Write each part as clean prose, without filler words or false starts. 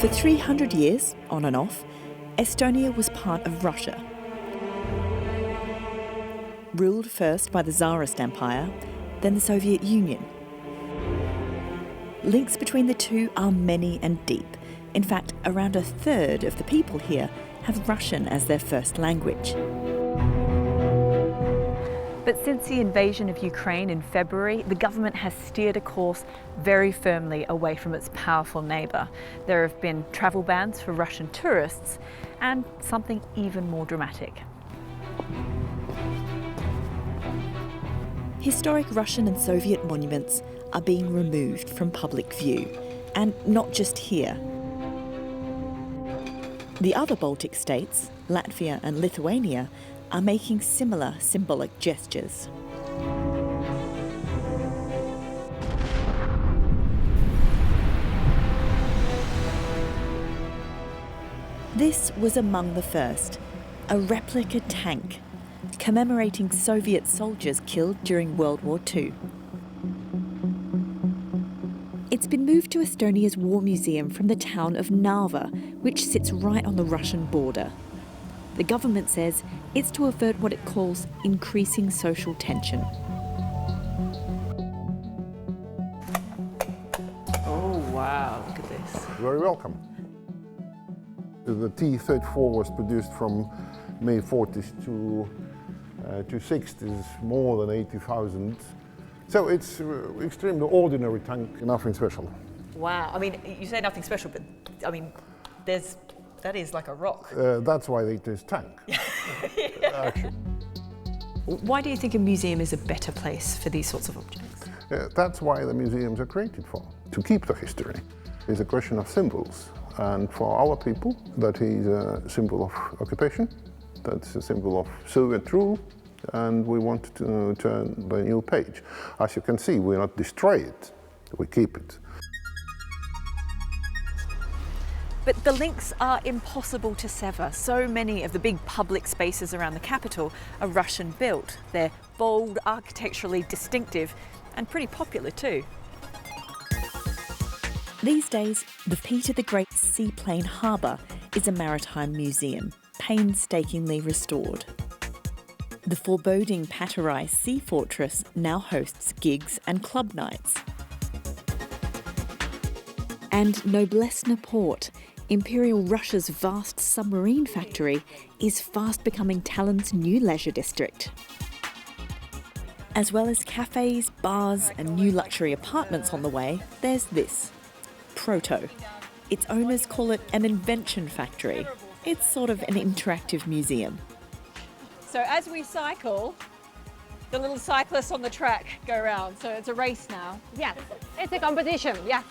For 300 years, on and off, Estonia was part of Russia. Ruled first by the Tsarist Empire, then the Soviet Union. Links between the two are many and deep. In fact, around a third of the people here have Russian as their first language. But since the invasion of Ukraine in February, the government has steered a course very firmly away from its powerful neighbour. There have been travel bans for Russian tourists and something even more dramatic. Historic Russian and Soviet monuments are being removed from public view, and not just here. The other Baltic states, Latvia and Lithuania, are making similar symbolic gestures. This was among the first, a replica tank commemorating Soviet soldiers killed during World War II. It's been moved to Estonia's War Museum from the town of Narva, which sits right on the Russian border. The government says it's to avert what it calls increasing social tension. Oh, wow, look at this. Very welcome. The T-34 was produced from May 40s to 60s, more than 80,000. So it's extremely ordinary tank, nothing special. Wow, I mean, you say nothing special, but I mean, that is like a rock. That's why it is tank. Actually. Why do you think a museum is a better place for these sorts of objects? That's why the museums are created for, to keep the history. It's a question of symbols. And for our people, that is a symbol of occupation, that's a symbol of Soviet rule, and we want to turn the new page. As you can see, we not destroy it, we keep it. But the links are impossible to sever. So many of the big public spaces around the capital are Russian built. They're bold, architecturally distinctive, and pretty popular too. These days, the Peter the Great's seaplane harbour is a maritime museum, painstakingly restored. The foreboding Paterai Sea Fortress now hosts gigs and club nights. And Noblesna Port, Imperial Russia's vast submarine factory, is fast becoming Tallinn's new leisure district. As well as cafes, bars and new luxury apartments on the way, there's this, Proto. Its owners call it an invention factory. It's sort of an interactive museum. So as we cycle, the little cyclists on the track go around. So it's a race now. Yes, it's a competition, yes.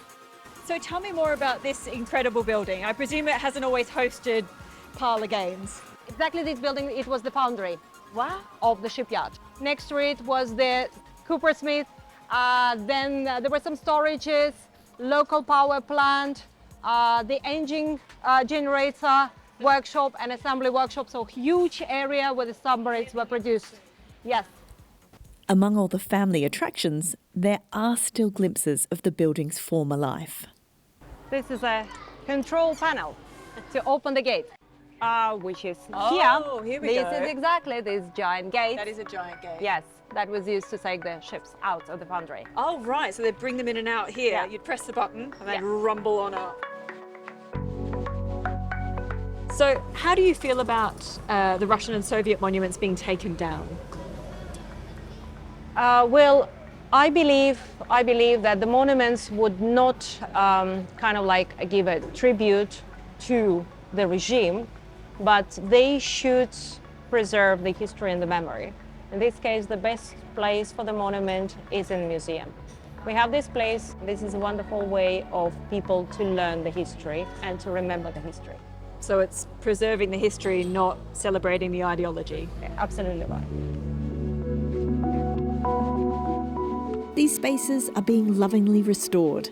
So tell me more about this incredible building. I presume it hasn't always hosted parlour games. Exactly this building, it was the foundry Wow. of the shipyard. Next to it was the coopersmith, then there were some storages, local power plant, the engine generator, workshop and assembly workshop, so huge area where the submarines were produced. Yes. Among all the family attractions, there are still glimpses of the building's former life. This is a control panel to open the gate, which is Oh, here we this go. is exactly this giant gate. That is a giant gate. Yes, that was used to take the ships out of the foundry. Oh, right. So they bring them in and out here. Yeah. You'd press the button and they'd Yeah. rumble on up. So how do you feel about the Russian and Soviet monuments being taken down? Well, I believe that the monuments would not kind of like give a tribute to the regime, but they should preserve the history and the memory. In this case, the best place for the monument is in the museum. We have this place. This is a wonderful way of people to learn the history and to remember the history. So it's preserving the history, not celebrating the ideology. Absolutely right. These spaces are being lovingly restored.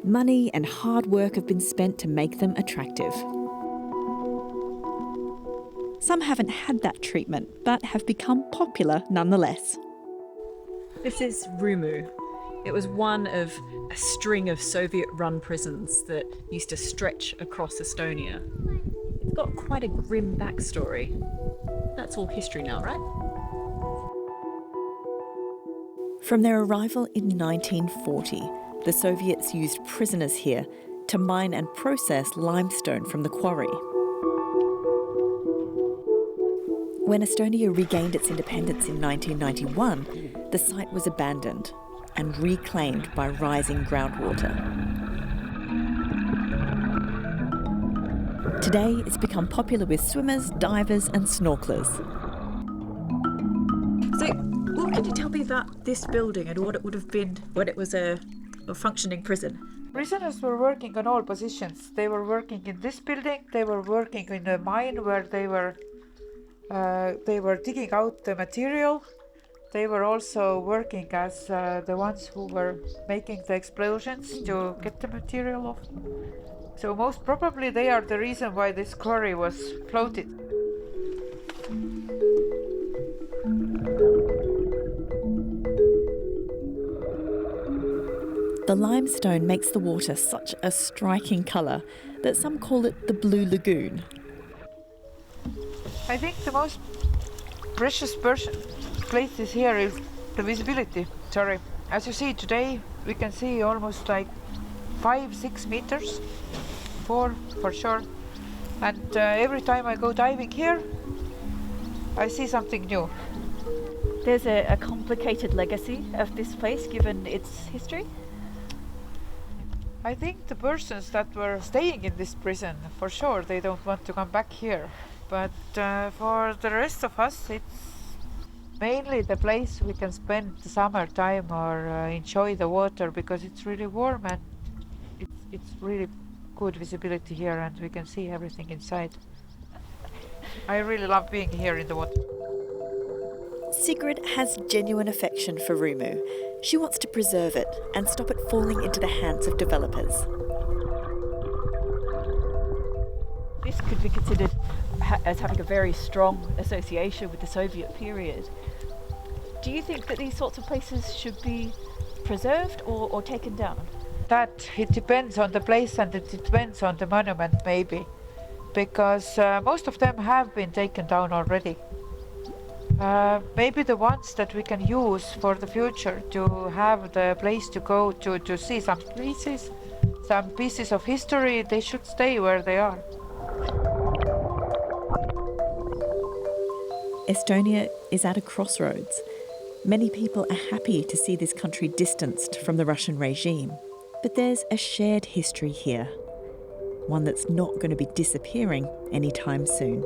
Money and hard work have been spent to make them attractive. Some haven't had that treatment, but have become popular nonetheless. This is Rumu. It was one of a string of Soviet-run prisons that used to stretch across Estonia. It's got quite a grim backstory. That's all history now, right? From their arrival in 1940, the Soviets used prisoners here to mine and process limestone from the quarry. When Estonia regained its independence in 1991, the site was abandoned and reclaimed by rising groundwater. Today, it's become popular with swimmers, divers and snorkelers. So, what can you tell me about this building and what it would have been when it was a functioning prison? Prisoners were working on all positions. They were working in this building, they were working in a mine where they were digging out the material. They were also working as the ones who were making the explosions to get the material off. So most probably they are the reason why this quarry was floated. The limestone makes the water such a striking colour that some call it the Blue Lagoon. I think the most precious places here is the visibility. As you see today, we can see almost like 5-6 meters, 4 for sure. And every time I go diving here, I see something new. There's a complicated legacy of this place given its history. I think the persons that were staying in this prison, for sure, they don't want to come back here. But for the rest of us, it's mainly the place we can spend the summertime or enjoy the water because it's really warm and it's really good visibility here and we can see everything inside. I really love being here in the water. Sigrid has genuine affection for Rumu. She wants to preserve it and stop it falling into the hands of developers. This could be considered as having a very strong association with the Soviet period. Do you think that these sorts of places should be preserved or taken down? That it depends on the place and it depends on the monument maybe, because most of them have been taken down already. Maybe the ones that we can use for the future to have the place to go to see some pieces of history, they should stay where they are. Estonia is at a crossroads. Many people are happy to see this country distanced from the Russian regime. But there's a shared history here, one that's not going to be disappearing anytime soon.